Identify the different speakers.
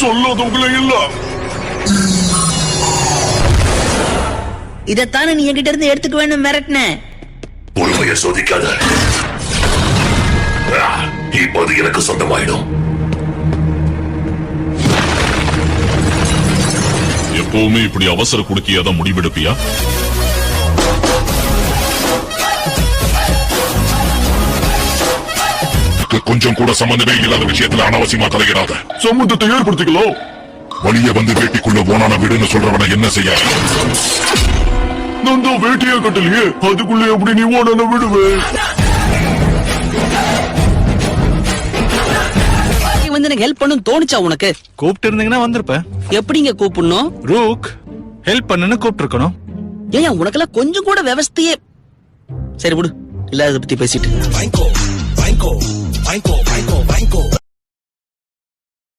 Speaker 1: சொல்லாதவங்களே இல்ல.
Speaker 2: இதத்தானே நீ என்கிட்ட இருந்து எடுத்துக்க வேண்டும் மிரட்டின.
Speaker 1: பொறுமையை சோதிக்காத. இப்போது எனக்கு சொந்தமாயிடும்.
Speaker 3: எப்பவுமே இப்படி அவசர குடுக்கியாதான் முடிவெடுப்பியா?
Speaker 1: கொஞ்சம் கூட சம்பந்தமே இல்லாத விஷயத்துல அனாவசியமா தலையிடாத. சம்பந்தத்தை ஏற்படுத்திக்கலாம். வழிய வந்து வேட்டிக்குள்ள போனான விடுன்னு சொல்றவன என்ன செய்ய? நான் தான் வேட்டியே கட்டலையே, அதுக்குள்ள எப்படி நீ ஓனான விடுவேன்?
Speaker 2: வந்து எனக்கு ஹெல்ப் பண்ணு தோணுச்சா உனக்கு?
Speaker 4: கூப்பிட்டு இருந்தீங்கன்னா வந்திருப்பேன்.
Speaker 2: எப்படிங்க கூப்பிடணும்?
Speaker 4: ரூக் ஹெல்ப் பண்ணுன்னு கூப்பிட்டு இருக்கணும்.
Speaker 2: ஏன் உனக்கெல்லாம் கொஞ்சம் கூட விவஸ்தையே. சரி விடு, இல்லாத பத்தி பேசிட்டு.